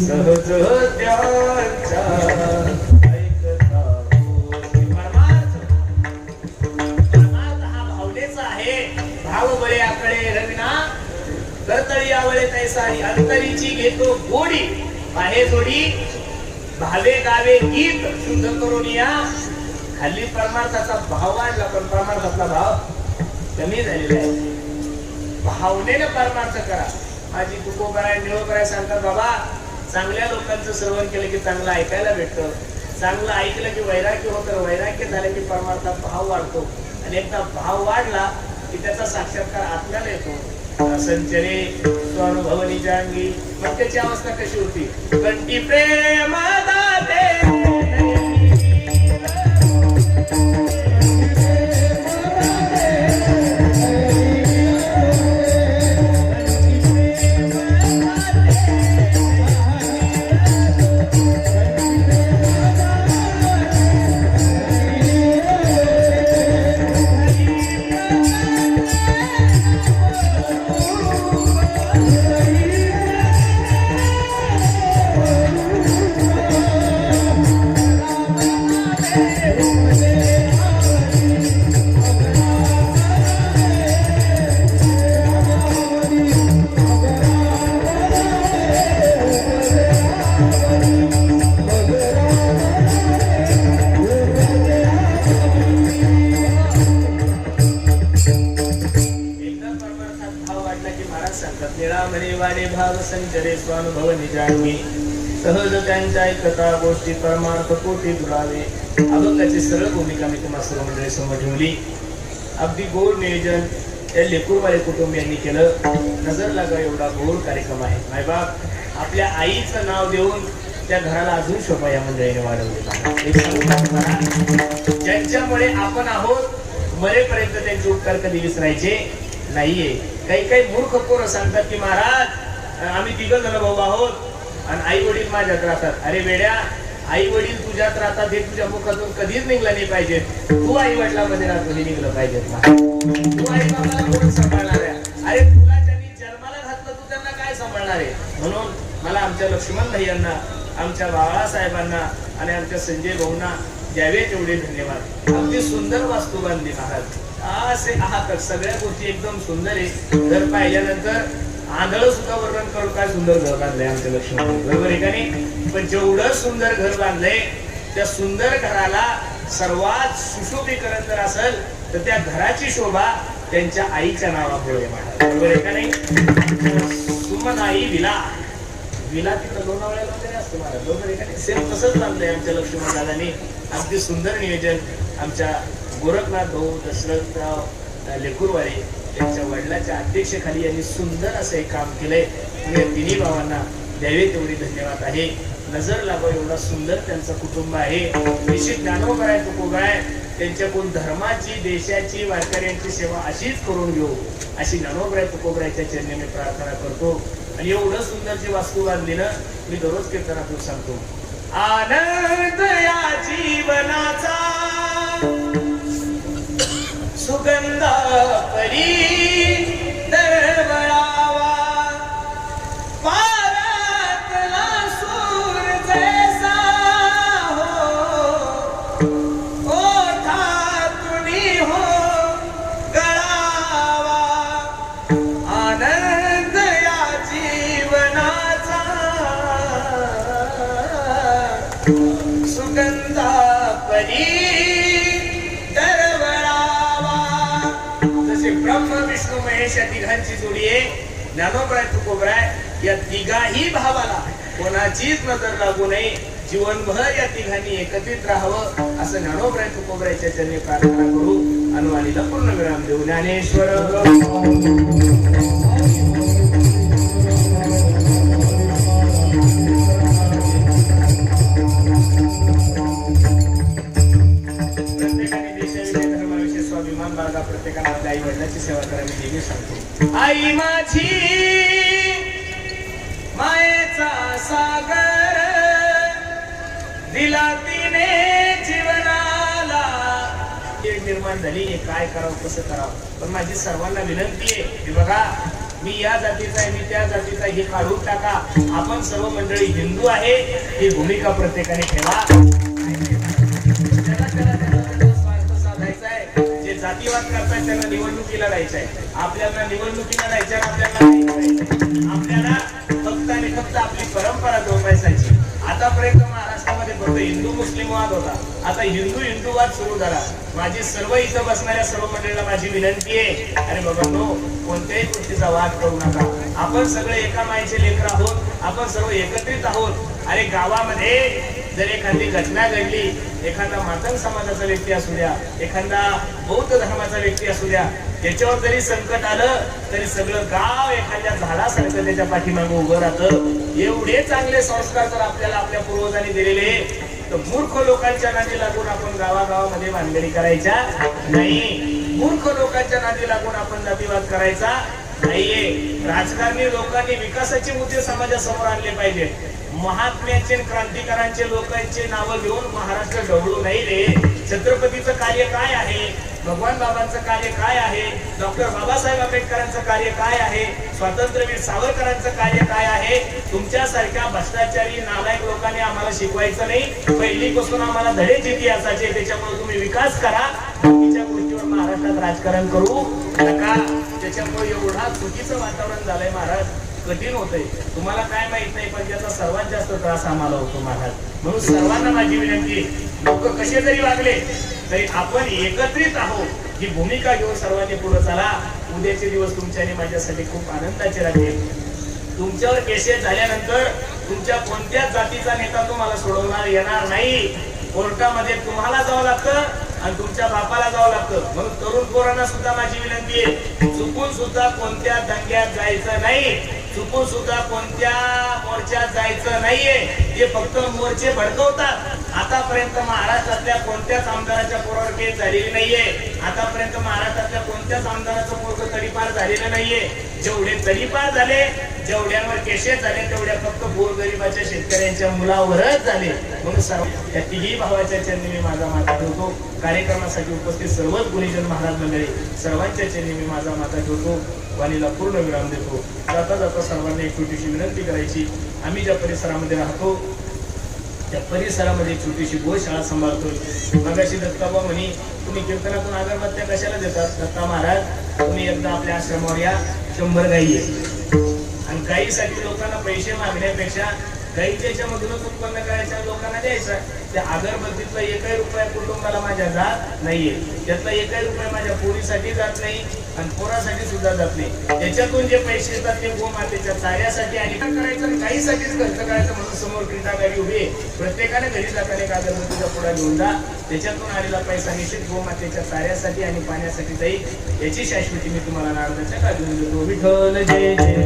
सहज त्याच्या ऐकता होती. परमार्थ हा भावनेचा आहे. भाव बळे आकडे रविना करतळी आवळे तैसारी अंतरीची घेतो गोडी बाहे जोडी भावे गावे गीत शुद्ध करून या. खाली परमार्थाचा भाव वाढला पण परमार्थातला भाव कमी झालेला आहे. भावनेने परमार्थ करा. माझी तुको कराय निळो कराय सांगतात बाबा. चांगल्या लोकांचं श्रवण केलं की चांगलं ऐकायला भेटतं. चांगलं ऐकलं की वैराग्य होतं. वैराग्य झालं की परमार्थात भाव वाढतो आणि एकदा भाव वाढला की त्याचा साक्षात्कार आत्म्याला येतो. संचरे स्वानुभवनी जांगी. मग त्याची अवस्था कशी होती? कंठी प्रेम दाते संचरे स्वानुभवनी जाणवी. सहज त्यांच्या ऐकता गोष्टी परमार्थ कोटी दुरावे. अभंगाची सरळ भूमिका मी तुम्हाला सर्व मंडळी समोर ठेवली. अगदी गोड नियोजन त्या लेकरूवाले कुटुंबियांनी केलं. नजर लागा एवढा गोड कार्यक्रम आहे. मायबाप आपल्या आईचं नाव देऊन त्या घराला अजून शोभा या मंडळीने वाढवली. ज्यांच्यामुळे आपण आहोत मरेपर्यंत त्यांचे उपकार कधी विसरायचे नाहीये. काही काही मूर्ख पोरं सांगतात की महाराज आम्ही 3 जण भाऊ आहोत आणि आई वडील माझ्यात राहतात. अरे वेड्या, आई वडील तुझ्यात राहतात हे तुझ्या मुखातून कधीच निघलं नाही पाहिजे. तू आई वडिलांमध्ये राहतो हे निघलं पाहिजे. तू आई बाबाला कोण सांभाळणार आहे? अरे तुला ज्यांनी जन्माला घातलं तू त्यांना काय सांभाळणार आहे? म्हणून मला आमच्या लक्ष्मण भैयांना, आमच्या बाळासाहेबांना आणि आमच्या संजय भाऊंना द्यावे तेवढे धन्यवाद. अगदी सुंदर वास्तू बांधली महाराज. असे आहात सगळ्या गोष्टी एकदम सुंदर आहे. घर पाहिल्यानंतर आंधळ सुद्धा वर्णन करून काय सुंदर घर बांधलंय आमच्या लक्ष्मण. बरोबर आहे का नाही? पण जेवढं सुंदर घर बांधलंय त्या सुंदर घराला सर्वात सुशोभीकरण जर असेल तर त्या घराची शोभा त्यांच्या आईच्या नावामुळे महाराज. बरोबर आहे का नाही? सुमन आई विला विला तिथं लोणावळ्याला वगैरे असतं महाराज. बरोबर आहे का नाही? सेम तसंच बांधलंय आमच्या लक्ष्मण दादांनी. अगदी सुंदर नियोजन आमच्या गोरखनाथ भाऊ दशरथराव लेकूरवारे त्यांच्या वडिलांच्या अध्यक्षतेखाली यांनी सुंदर असं एक काम केलंय. तिन्ही भावांना द्यावे तेवढे धन्यवाद आहे. नजर लावा एवढा सुंदर त्यांचं कुटुंब आहे. निश्चित ज्ञानोबराय तुकोबराय त्यांच्याकडून धर्माची, देशाची, वारकऱ्यांची सेवा अशीच करून घेऊ अशी ज्ञानोबराय तुकोबरायच्या चरणी मी प्रार्थना करतो. आणि एवढं सुंदर जी वास्तू बांधली ना, मी दररोज कीर्तनातून सांगतो. आनंद या जीवनाचा सुगंध परी दरवळावा. पारातला सूर जैसा हो ओठातूनी हो गळावा. आनंद या जीवनाचा सुगंध परी ब्रह्म विष्णू महेश या तिघांची जोडी आहे. ज्ञानोबराय तुकोबराय या तिघाही भावाला कोणाचीच नजर लागू नये. जीवनभर या तिघांनी एकत्रित राहावं असं ज्ञानोबराय तुकोबरायच्या चरणी प्रार्थना करू. अनुवाणीला पूर्ण विराम देऊ. ज्ञानेश्वर प्रत्येकाने आपल्या आई वडिलांची सेवा करावी नेहमी सांगतो. आई माझी मायेचा सागर दिला तिने जीवनाला. निर्माण झाली काय करावं कसं करावं. पण माझी सर्वांना विनंती आहे की बघा मी या जातीचा आहे, मी त्या जातीचा आहे, हे काढून टाका. आपण सर्व मंडळी हिंदू आहे ही भूमिका प्रत्येकाने ठेवा. स्वार्थ साधायचा आहे. जे जातीवाद करतात त्यांना निवडणुकीला जायचं आहे. आपल्याला निवडणुकीला जायचं आपल्याला फक्त आणि फक्त आपली परंपरा जोपासायची. आतापर्यंत महाराष्ट्रामध्ये फक्त हिंदू मुस्लिम वाद होता. आता हिंदू वाद सुरू झाला. माझी सर्व इथं बसणाऱ्या सर्व मंडळीला माझी विनंती आहे, अरे बाबांनो, कोणत्याही गोष्टीचा वाद करू नका. आपण सगळे एका मायेचे लेकर आहोत. आपण सर्व एकत्रित आहोत. अरे गावामध्ये जर एखादी घटना घडली, एखादा मातंग समाजाचा व्यक्ती असू द्या, एखादा बौद्ध धर्माचा व्यक्ती असू द्या, त्याच्यावर जरी संकट आलं तरी सगळं गाव एखाद्या झाडासारखं त्याच्या पाठीमागे उभं राहतं. एवढे चांगले संस्कार जर आपल्याला आपल्या पूर्वजांनी दिलेले, तर मूर्ख लोकांच्या नादी लागून आपण गावागावामध्ये भानगडी करायच्या नाही. मूर्ख लोकांच्या नादी लागून आपण जातीवाद करायचा नाहीये. राजकारणी लोकांनी विकासाचे मुद्दे समाजासमोर आणले पाहिजे. महात्म्याचे क्रांतिकारांचे लोकांचे नाव घेऊन महाराष्ट्र ढवळू नाही रे. छत्रपतीचं कार्य काय आहे, भगवान बाबांचं कार्य काय आहे, डॉक्टर बाबासाहेब आंबेडकरांचं कार्य काय आहे, स्वातंत्र्यवीर सावरकरांचं कार्य काय आहे. तुमच्यासारख्या भ्रष्टाचारी नालायक लोकांनी आम्हाला शिकवायचं नाही. पहिलीपासून आम्हाला धडेच इतिहासाचे. त्याच्यामुळे तुम्ही विकास करा. बाकीच्या गोष्टीवर महाराष्ट्रात राजकारण करू नका. त्याच्यामुळे एवढा चुकीचं वातावरण झालंय महाराज. कठीण होतंय. तुम्हाला काय माहित नाही, पण त्याचा सर्वात जास्त त्रास आम्हाला होतो महाराज. म्हणून सर्वांना माझी विनंती, लोक कसे जरी वागले तरी आपण एकत्रित आहोत ही भूमिका घेऊन सर्वांनी पुढे चला. उद्याचे दिवस तुमच्या आणि माझ्यासाठी खूप आनंदाचे राहतील. तुमच्यावर केसेस झाल्यानंतर तुमच्या कोणत्याच जातीचा नेता तुम्हाला सोडवणार येणार नाही. कोर्टामध्ये तुम्हाला जावं लागतं आणि तुमच्या बापाला जावं लागतं. म्हणून तरुण पोरांना सुद्धा माझी विनंती आहे, चुकून सुद्धा कोणत्या दंग्यात जायचं नाही. चुकून सुद्धा कोणत्या मोर्चात जायचं नाहीये. ते फक्त मोर्चे भडकवतात. आतापर्यंत महाराष्ट्रातल्या कोणत्याच आमदाराच्या पोरावर केस झालेली नाहीये. आतापर्यंत महाराष्ट्रातल्या कोणत्याच आमदाराचं पोरग तडीपार झालेलं नाहीये. जेवढे तडीपार झाले, जेवढ्यांवर केसेस झाले, तेवढ्या फक्त गोरगरिबाच्या शेतकऱ्यांच्या मुलावरच झाले. म्हणून सर्व त्या तिघी भावाच्या चरणी मी माझा माथा ठेवतो. कार्यक्रमासाठी उपस्थित सर्वच गुणीजन महाराज मंडळी सर्वांच्या चरणी मी माझा माथा ठेवतो. वाणीला पूर्ण विराम देतो. जाता जाता सर्वांनी एक छोटीशी विनंती करायची. आम्ही ज्या परिसरामध्ये राहतो त्या परिसरामध्ये छोटीशी गोशाळा सांभाळतोय. मगाशी दत्ताबा म्हणे, तुम्ही कीर्तनातून अगरबत्त्या कशाला देतात? दत्ता महाराज, तुम्ही एकदा आपल्या आश्रमावर या. 100 गायी आहे आणि गायीसाठी लोकांना पैसे मागण्यापेक्षा गायीच्या मधूनच उत्पन्न करायच्या लोकांना द्यायचं. त्या अगरबत्तीतला एकही रुपया कुटुंबाला माझ्या जात नाहीये. त्यातला एकही रुपया माझ्या पोरीसाठी जात नाही आणि पोरासाठी सुद्धा जात नाही. त्याच्यातून जे पैसे येतात ते गोमातेच्या चाऱ्यासाठी आणि करायचं, गायीसाठीच खर्च करायचं. म्हणून समोर क्रीडा गाडी उभी आहे. प्रत्येकाने घरी जाताना एक अगरबत्तीचा पुडा घेऊन जा. त्याच्यातून आलेला पैसा निश्चित गोमातेच्या चाऱ्यासाठी आणि पाण्यासाठी जाईल. याची शाश्वती मी तुम्हाला नारदाच्या काढून देतो. विठ्ठल जय जय.